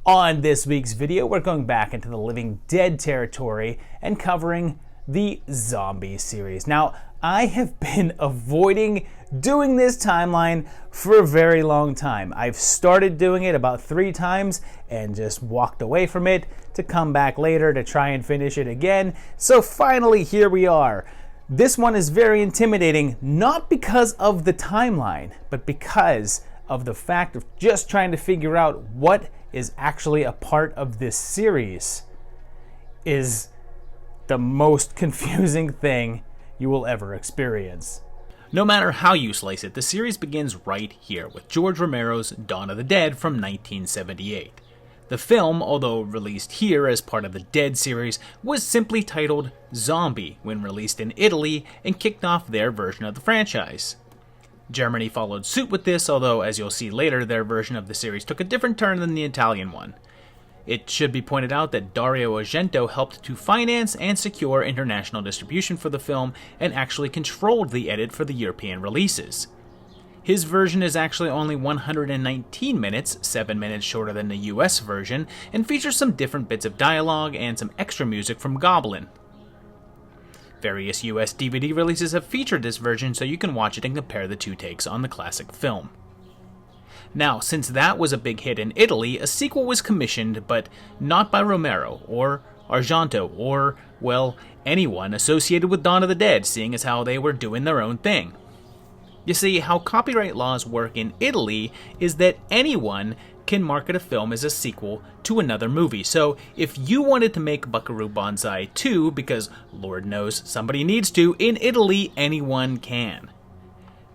On this week's video, we're going back into the Living Dead territory and covering the Zombie series. Now, I have been avoiding doing this timeline for a very long time. I've started doing it about 3 times and just walked away from it to come back later to try and finish it again. So finally, here we are. This one is very intimidating, not because of the timeline, but because of the fact of just trying to figure out what is actually a part of this series is the most confusing thing you will ever experience. No matter how you slice it, the series begins right here with George Romero's Dawn of the Dead from 1978. The film, although released here as part of the Dead series, was simply titled Zombie when released in Italy and kicked off their version of the franchise. Germany followed suit with this, although as you'll see later, their version of the series took a different turn than the Italian one. It should be pointed out that Dario Argento helped to finance and secure international distribution for the film and actually controlled the edit for the European releases. His version is actually only 119 minutes, 7 minutes shorter than the US version, and features some different bits of dialogue and some extra music from Goblin. Various US DVD releases have featured this version, so you can watch it and compare the 2 takes on the classic film. Now, since that was a big hit in Italy, a sequel was commissioned, but not by Romero, or Argento, or, well, anyone associated with Dawn of the Dead, seeing as how they were doing their own thing. You see, how copyright laws work in Italy is that anyone can market a film as a sequel to another movie. So if you wanted to make Buckaroo Banzai 2, because Lord knows somebody needs to, in Italy anyone can.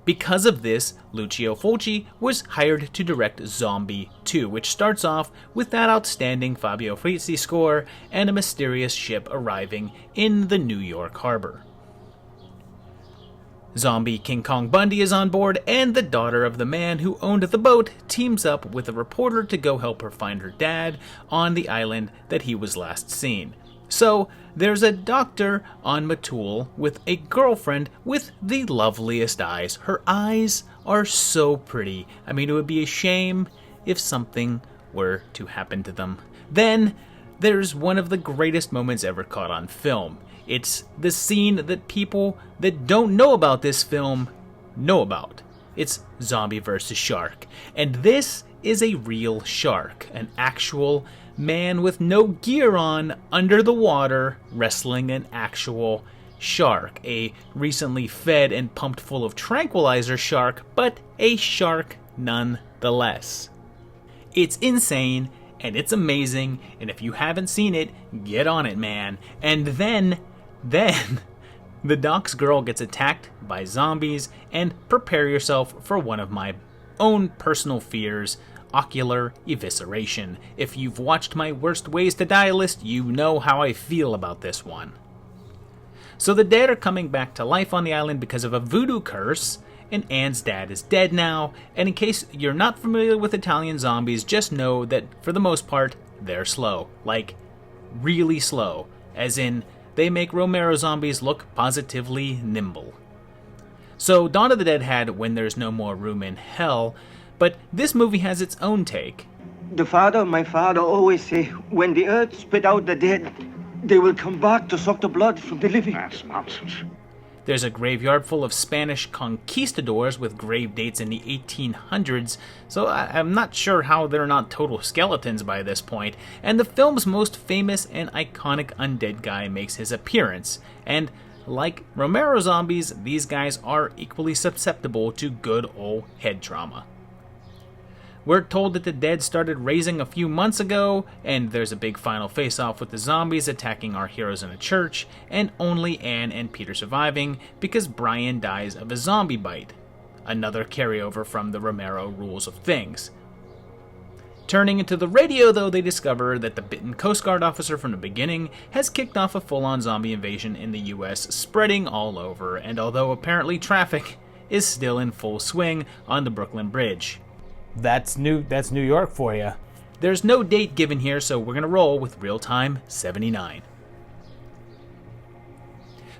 Because of this, Lucio Fulci was hired to direct Zombie 2, which starts off with that outstanding Fabio Frizzi score and a mysterious ship arriving in the New York harbor. Zombie King Kong Bundy is on board, and the daughter of the man who owned the boat teams up with a reporter to go help her find her dad on the island that he was last seen. So, there's a doctor on Matul with a girlfriend with the loveliest eyes. Her eyes are so pretty. I mean, it would be a shame if something were to happen to them. Then, there's one of the greatest moments ever caught on film. It's the scene that people that don't know about this film know about. It's zombie versus shark. And this is a real shark, an actual man with no gear on under the water wrestling an actual shark. A recently fed and pumped full of tranquilizer shark, but a shark nonetheless. It's insane. And it's amazing, and if you haven't seen it, get on it, man. And then, the doc's girl gets attacked by zombies, and prepare yourself for one of my own personal fears, ocular evisceration. If you've watched my Worst Ways to Die list, you know how I feel about this one. So the dead are coming back to life on the island because of a voodoo curse, and Anne's dad is dead now, and in case you're not familiar with Italian zombies, just know that, for the most part, they're slow. Like, really slow. As in, they make Romero zombies look positively nimble. So, Dawn of the Dead had When There's No More Room in Hell, but this movie has its own take. My father always say, when the earth spit out the dead, they will come back to suck the blood from the living. That's nonsense. There's a graveyard full of Spanish conquistadors with grave dates in the 1800s, so I'm not sure how they're not total skeletons by this point, and the film's most famous and iconic undead guy makes his appearance, and like Romero zombies, these guys are equally susceptible to good old head trauma. We're told that the dead started raising a few months ago, and there's a big final face-off with the zombies attacking our heroes in a church, and only Anne and Peter surviving because Brian dies of a zombie bite. Another carryover from the Romero rules of things. Turning into the radio, though, they discover that the bitten Coast Guard officer from the beginning has kicked off a full-on zombie invasion in the US, spreading all over, and although apparently traffic is still in full swing on the Brooklyn Bridge. That's New York for you. There's no date given here, so we're going to roll with real-time 79.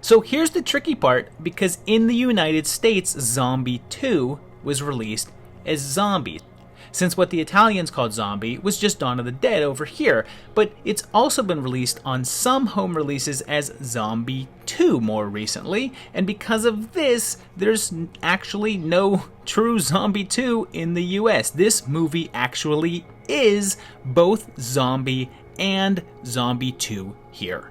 So here's the tricky part, because in the United States, Zombie 2 was released as Zombie. since what the Italians called Zombie was just Dawn of the Dead over here, but it's also been released on some home releases as Zombie 2 more recently, and because of this, there's actually no true Zombie 2 in the US. This movie actually is both Zombie and Zombie 2 here.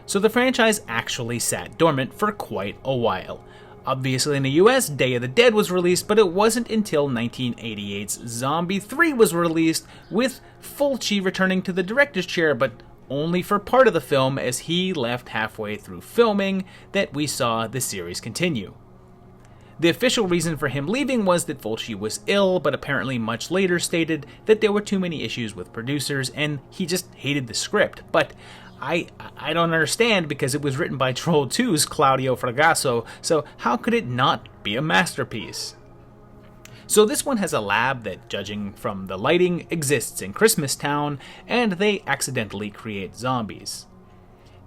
So the franchise actually sat dormant for quite a while. Obviously in the US, Day of the Dead was released, but it wasn't until 1988's Zombie 3 was released, with Fulci returning to the director's chair, but only for part of the film, as he left halfway through filming, that we saw the series continue. The official reason for him leaving was that Fulci was ill, but apparently much later stated that there were too many issues with producers and he just hated the script. But I don't understand, because it was written by Troll 2's Claudio Fragasso, so how could it not be a masterpiece? So this one has a lab that, judging from the lighting, exists in Christmas Town, and they accidentally create zombies.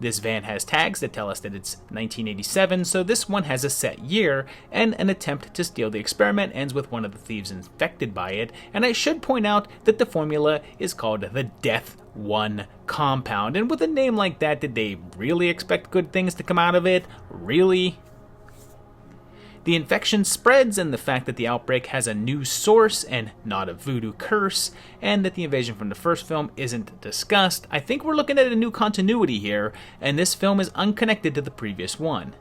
This van has tags that tell us that it's 1987, so this one has a set year, and an attempt to steal the experiment ends with one of the thieves infected by it, and I should point out that the formula is called the Death 1 compound, and with a name like that, did they really expect good things to come out of it? Really? The infection spreads, and the fact that the outbreak has a new source and not a voodoo curse, and that the invasion from the first film isn't discussed, I think we're looking at a new continuity here, and this film is unconnected to the previous one.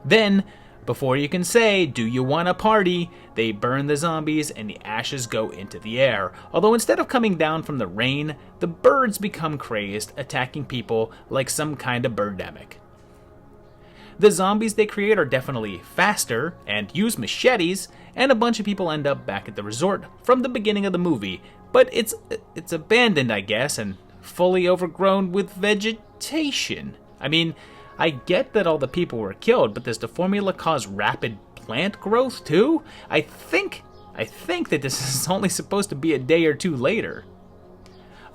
Then, before you can say, "Do you want a party?" they burn the zombies and the ashes go into the air. Although instead of coming down from the rain, the birds become crazed, attacking people like some kind of birdemic. The zombies they create are definitely faster and use machetes, and a bunch of people end up back at the resort from the beginning of the movie, but it's abandoned, I guess, and fully overgrown with vegetation. I mean, I get that all the people were killed, but does the formula cause rapid plant growth too? I think that this is only supposed to be a day or two later.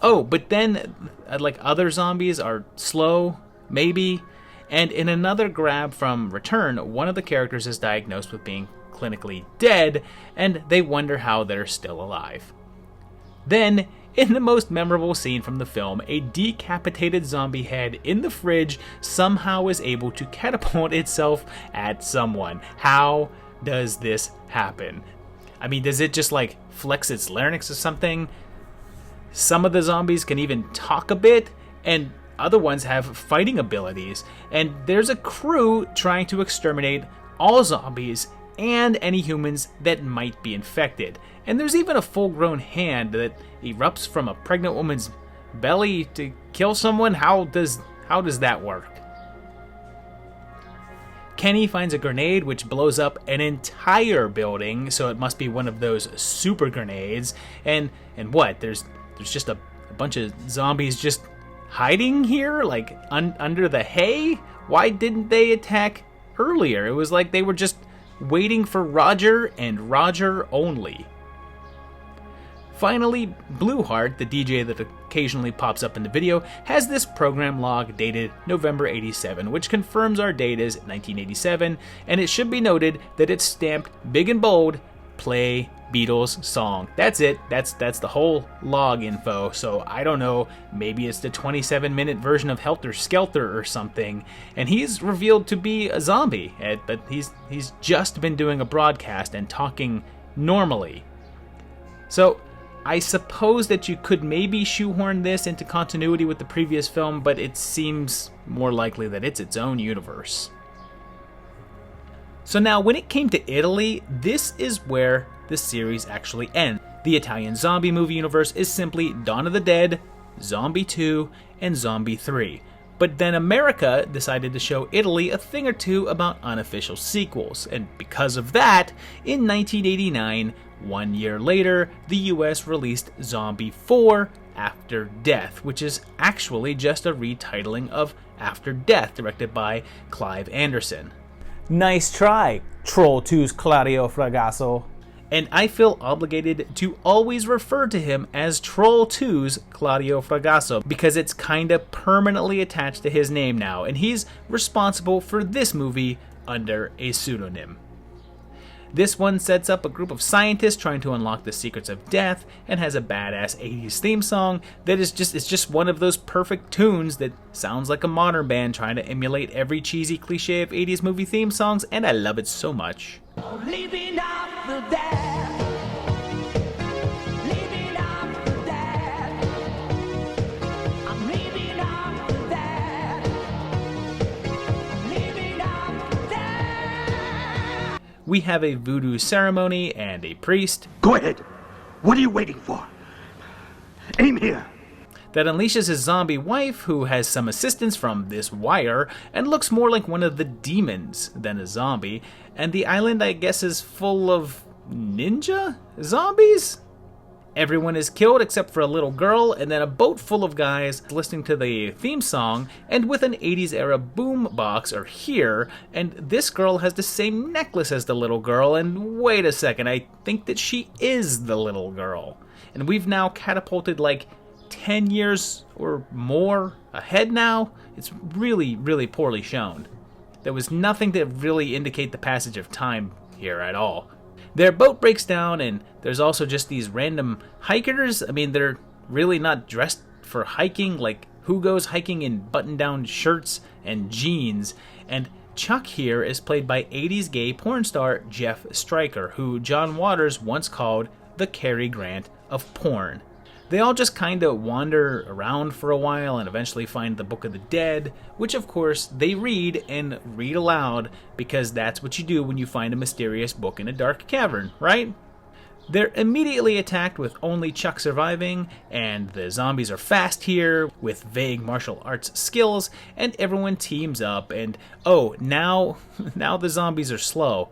Oh, but then, like, other zombies are slow, maybe. And in another grab from Return, one of the characters is diagnosed with being clinically dead, and they wonder how they're still alive. Then, in the most memorable scene from the film, a decapitated zombie head in the fridge somehow is able to catapult itself at someone. How does this happen? I mean, does it just like flex its larynx or something? Some of the zombies can even talk a bit, and other ones have fighting abilities, and there's a crew trying to exterminate all zombies and any humans that might be infected. And there's even a full-grown hand that erupts from a pregnant woman's belly to kill someone. How does that work? Kenny finds a grenade which blows up an entire building, so it must be one of those super grenades. And what? There's just a bunch of zombies just hiding here, like under the hay? Why didn't they attack earlier? It was like they were just waiting for Roger and Roger only. Finally, Blueheart, the DJ that occasionally pops up in the video, has this program log dated November 87, which confirms our date is 1987, and it should be noted that it's stamped big and bold, "Play Beatles song." That's it. That's the whole log info. So I don't know, maybe it's the 27-minute version of Helter Skelter or something. And he's revealed to be a zombie, but he's just been doing a broadcast and talking normally. So I suppose that you could maybe shoehorn this into continuity with the previous film, but it seems more likely that it's its own universe. So now, when it came to Italy, this is where the series actually ends. The Italian zombie movie universe is simply Dawn of the Dead, Zombie 2, and Zombie 3. But then America decided to show Italy a thing or two about unofficial sequels, and because of that, in 1989, 1 year later, the US released Zombie 4, After Death, which is actually just a retitling of After Death, directed by Clive Anderson. Nice try, Troll 2's Claudio Fragasso. And I feel obligated to always refer to him as Troll 2's Claudio Fragasso, because it's kinda permanently attached to his name now, and he's responsible for this movie under a pseudonym. This one sets up a group of scientists trying to unlock the secrets of death and has a badass 80s theme song that is just one of those perfect tunes that sounds like a modern band trying to emulate every cheesy cliche of 80s movie theme songs, and I love it so much. Living off the dead. Living off the dead. I'm living off the dead. Living off the dead. We have a voodoo ceremony and a priest. Go ahead. What are you waiting for? Aim here. That unleashes his zombie wife, who has some assistance from this wire and looks more like one of the demons than a zombie. And the island, I guess, is full of ninja zombies? Everyone is killed except for a little girl, and then a boat full of guys listening to the theme song and with an 80s era boom box are here, and this girl has the same necklace as the little girl, and wait a second, I think that she is the little girl. And we've now catapulted like 10 years or more ahead now. It's really, really poorly shown. There was nothing to really indicate the passage of time here at all. Their boat breaks down, and there's also just these random hikers. I mean, they're really not dressed for hiking. Like, who goes hiking in button-down shirts and jeans? And Chuck here is played by 80s gay porn star Jeff Stryker, who John Waters once called the Cary Grant of porn. They all just kinda wander around for a while and eventually find the Book of the Dead, which of course they read and read aloud, because that's what you do when you find a mysterious book in a dark cavern, right? They're immediately attacked with only Chuck surviving, and the zombies are fast here with vague martial arts skills, and everyone teams up, and oh, now the zombies are slow.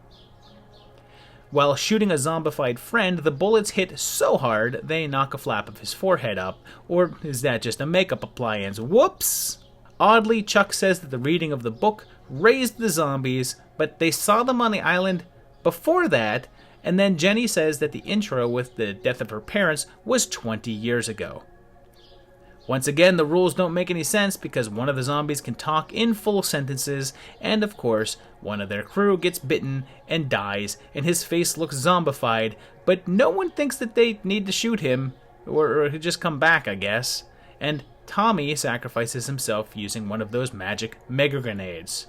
While shooting a zombified friend, the bullets hit so hard they knock a flap of his forehead up. Or is that just a makeup appliance? Whoops! Oddly, Chuck says that the reading of the book raised the zombies, but they saw them on the island before that, and then Jenny says that the intro with the death of her parents was 20 years ago. Once again, the rules don't make any sense because one of the zombies can talk in full sentences, and of course, one of their crew gets bitten and dies, and his face looks zombified, but no one thinks that they need to shoot him, or he'll just come back, I guess. And Tommy sacrifices himself using one of those magic mega grenades.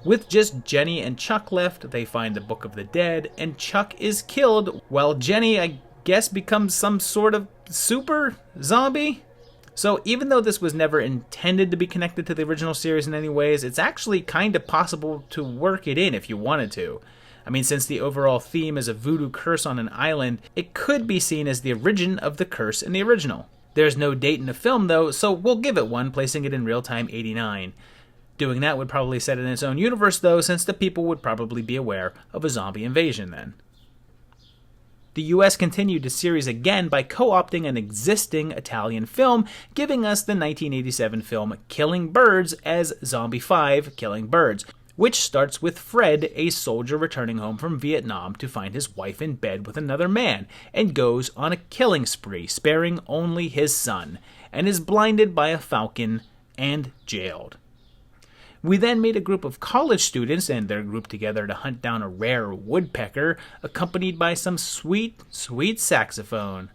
With just Jenny and Chuck left, they find the Book of the Dead, and Chuck is killed, while Jenny, I guess, becomes some sort of super zombie. So even though this was never intended to be connected to the original series in any ways, it's actually kind of possible to work it in if you wanted to. I mean, since the overall theme is a voodoo curse on an island, it could be seen as the origin of the curse in the original. There's no date in the film though, so we'll give it one, placing it in real-time 89. Doing that would probably set it in its own universe though, since the people would probably be aware of a zombie invasion then. The US continued the series again by co-opting an existing Italian film, giving us the 1987 film Killing Birds as Zombie 5 Killing Birds, which starts with Fred, a soldier returning home from Vietnam to find his wife in bed with another man, and goes on a killing spree, sparing only his son, and is blinded by a falcon and jailed. We then meet a group of college students, and they're grouped together to hunt down a rare woodpecker, accompanied by some sweet, sweet saxophone.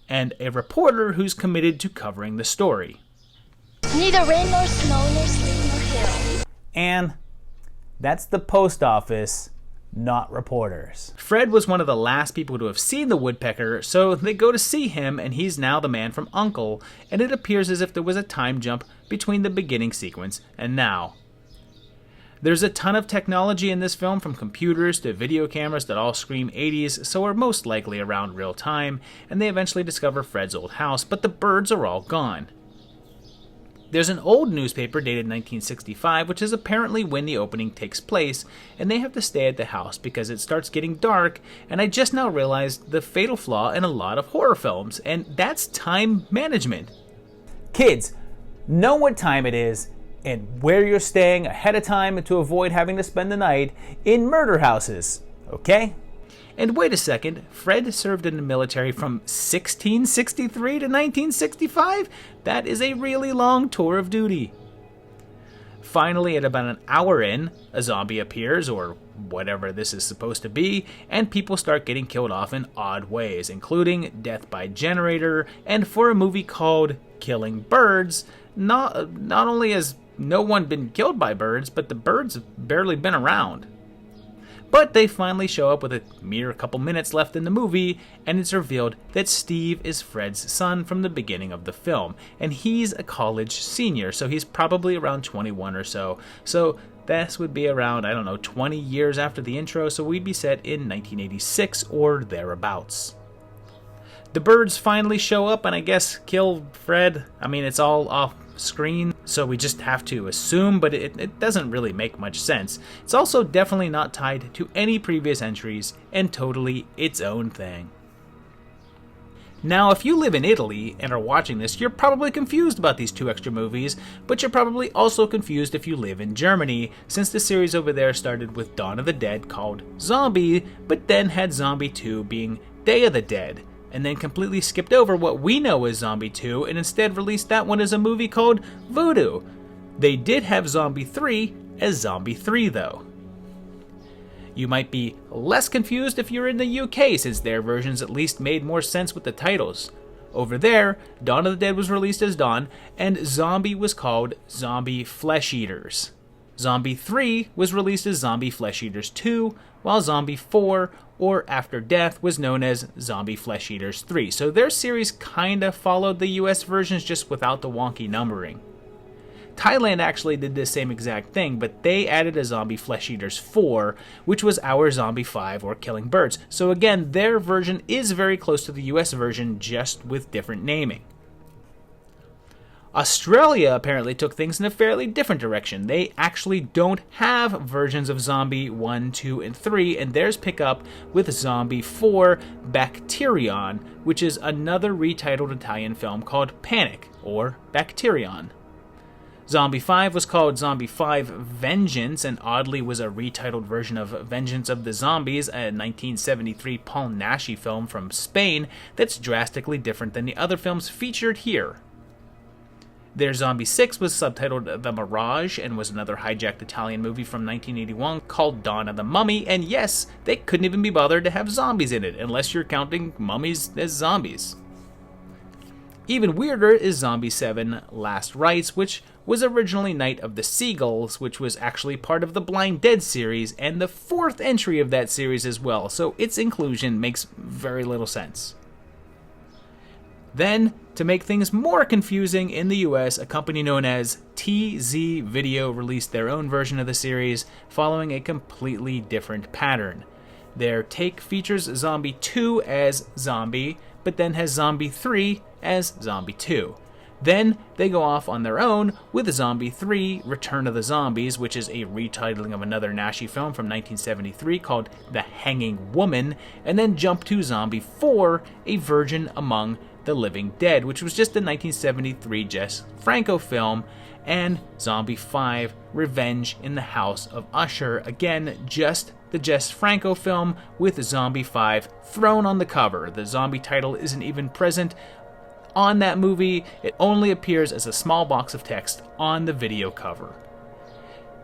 And a reporter who's committed to covering the story. Neither rain nor snow nor sleet nor hail. And that's the post office, not reporters. Fred was one of the last people to have seen the woodpecker, so they go to see him, and he's now the man from U.N.C.L.E., and it appears as if there was a time jump between the beginning sequence and now. There's a ton of technology in this film, from computers to video cameras that all scream 80s, so are most likely around real time, and they eventually discover Fred's old house, but the birds are all gone. There's an old newspaper dated 1965, which is apparently when the opening takes place, and they have to stay at the house because it starts getting dark, and I just now realized the fatal flaw in a lot of horror films, and that's time management. Kids, know what time it is and where you're staying ahead of time to avoid having to spend the night in murder houses, okay? And wait a second, Fred served in the military from 1663 to 1965? That is a really long tour of duty. Finally, at about an hour in, a zombie appears, or whatever this is supposed to be, and people start getting killed off in odd ways, including death by generator, and for a movie called Killing Birds, not only has no one been killed by birds, but the birds have barely been around. But they finally show up with a mere couple minutes left in the movie, and it's revealed that Steve is Fred's son from the beginning of the film, and he's a college senior, so he's probably around 21 or so. So this would be around, 20 years after the intro, so we'd be set in 1986 or thereabouts. The birds finally show up and I guess kill Fred. It's all off screen, so we just have to assume, but it doesn't really make much sense. It's also definitely not tied to any previous entries and totally its own thing. Now, if you live in Italy and are watching this, you're probably confused about these 2 extra movies, but you're probably also confused if you live in Germany, since the series over there started with Dawn of the Dead called Zombie, but then had Zombie 2 being Day of the Dead, and then completely skipped over what we know as Zombie 2 and instead released that one as a movie called Voodoo. They did have Zombie 3 as Zombie 3 though. You might be less confused if you're in the UK, since their versions at least made more sense with the titles. Over there, Dawn of the Dead was released as Dawn, and Zombie was called Zombie Flesh Eaters. Zombie 3 was released as Zombie Flesh Eaters 2, while Zombie 4, or After Death, was known as Zombie Flesh Eaters 3. So their series kinda followed the US versions, just without the wonky numbering. Thailand actually did the same exact thing, but they added a Zombie Flesh Eaters 4, which was our Zombie 5 or Killing Birds. So again, their version is very close to the US version, just with different naming. Australia apparently took things in a fairly different direction. They actually don't have versions of Zombie 1, 2, and 3, and theirs pick up with Zombie 4 Bacterion, which is another retitled Italian film called Panic, or Bacterion. Zombie 5 was called Zombie 5 Vengeance, and oddly was a retitled version of Vengeance of the Zombies, a 1973 Paul Naschy film from Spain that's drastically different than the other films featured here. Their Zombie 6 was subtitled The Mirage and was another hijacked Italian movie from 1981 called Dawn of the Mummy, and yes, they couldn't even be bothered to have zombies in it, unless you're counting mummies as zombies. Even weirder is Zombie 7 Last Rites, which was originally Night of the Seagulls, which was actually part of the Blind Dead series, and the 4th entry of that series as well, so its inclusion makes very little sense. Then, to make things more confusing, in the US, a company known as TZ Video released their own version of the series, following a completely different pattern. Their take features Zombie 2 as Zombie, but then has Zombie 3 as Zombie 2. Then they go off on their own with Zombie 3 Return of the Zombies, which is a retitling of another Naschy film from 1973 called The Hanging Woman, and then jump to Zombie 4, A Virgin Among the Living Dead, which was just a 1973 Jess Franco film, and Zombie 5 Revenge in the House of Usher, again just the Jess Franco film with Zombie 5 thrown on the cover. The zombie title isn't even present on that movie, it only appears as a small box of text on the video cover.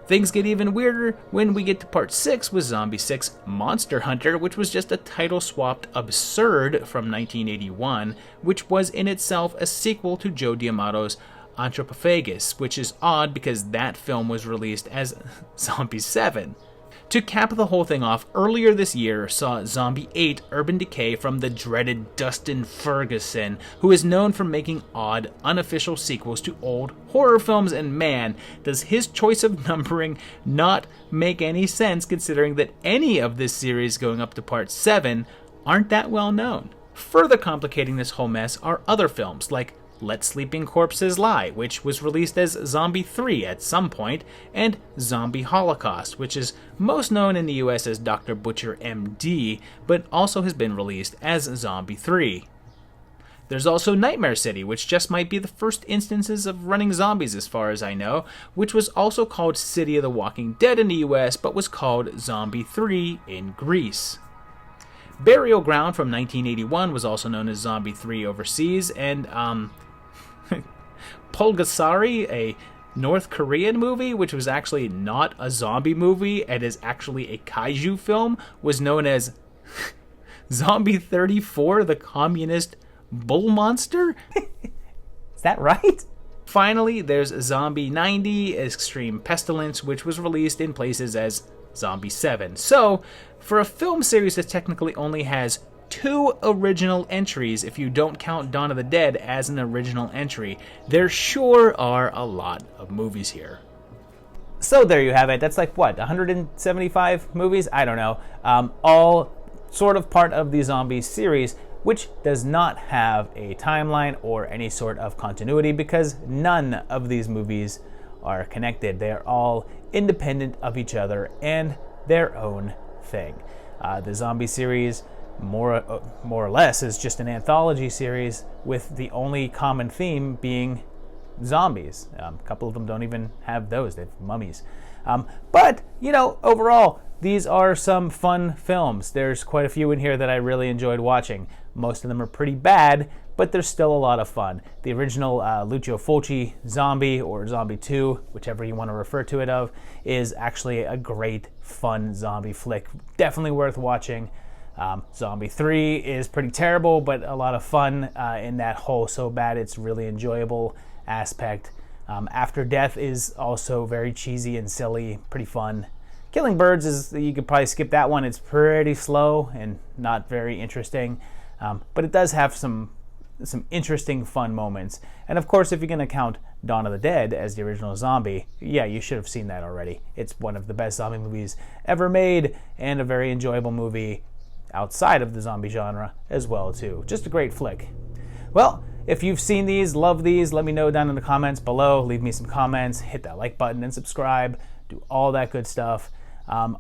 Things get even weirder when we get to part 6 with Zombie 6 Monster Hunter, which was just a title-swapped absurd from 1981, which was in itself a sequel to Joe D'Amato's Anthropophagus, which is odd because that film was released as Zombie 7. To cap the whole thing off, earlier this year saw Zombie 8 Urban Decay from the dreaded Dustin Ferguson, who is known for making odd, unofficial sequels to old horror films, and man, does his choice of numbering not make any sense considering that any of this series going up to part 7 aren't that well known. Further complicating this whole mess are other films like Let Sleeping Corpses Lie, which was released as Zombie 3 at some point, and Zombie Holocaust, which is most known in the US as Dr. Butcher MD, but also has been released as Zombie 3. There's also Nightmare City, which just might be the first instances of running zombies as far as I know, which was also called City of the Walking Dead in the US, but was called Zombie 3 in Greece. Burial Ground from 1981 was also known as Zombie 3 overseas, and Pulgasari, a North Korean movie, which was actually not a zombie movie and is actually a kaiju film, was known as Zombie 34, the Communist Bull Monster. Is that right? Finally, there's Zombie 90, Extreme Pestilence, which was released in places as Zombie 7. So, for a film series that technically only has 2 original entries, if you don't count Dawn of the Dead as an original entry, there sure are a lot of movies here. So there you have it. That's like, what, 175 movies? I don't know. All sort of part of the zombie series, which does not have a timeline or any sort of continuity because none of these movies are connected. They are all independent of each other and their own thing. The zombie series, more or less, is just an anthology series with the only common theme being zombies. A couple of them don't even have those. They have mummies. But, you know, overall, these are some fun films. There's quite a few in here that I really enjoyed watching. Most of them are pretty bad, but there's still a lot of fun. The original Lucio Fulci Zombie, or Zombie 2, whichever you want to refer to it of, is actually a great, fun zombie flick. Definitely worth watching. Zombie 3 is pretty terrible, but a lot of fun in that whole so bad it's really enjoyable aspect. After Death is also very cheesy and silly, pretty fun. Killing Birds is, you could probably skip that one. It's pretty slow and not very interesting, but it does have some interesting, fun moments. And of course, if you're going to count Dawn of the Dead as the original zombie, yeah, you should have seen that already. It's one of the best zombie movies ever made and a very enjoyable movie outside of the zombie genre as well too. Just a great flick. Well, if you've seen these, love these, let me know down in the comments below. Leave me some comments, hit that like button and subscribe, do all that good stuff.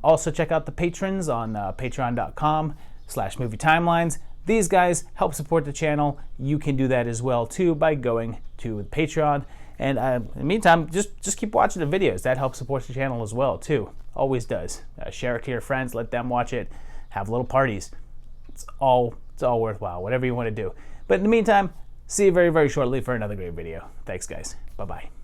Also check out the patrons on patreon.com/movietimelines. These guys help support the channel. You can do that as well too by going to Patreon. And in the meantime, just keep watching the videos. That helps support the channel as well too. Always does. Share it to your friends, let them watch it. Have little parties. It's all worthwhile, whatever you want to do. But in the meantime, see you very, very shortly for another great video. Thanks, guys. Bye-bye.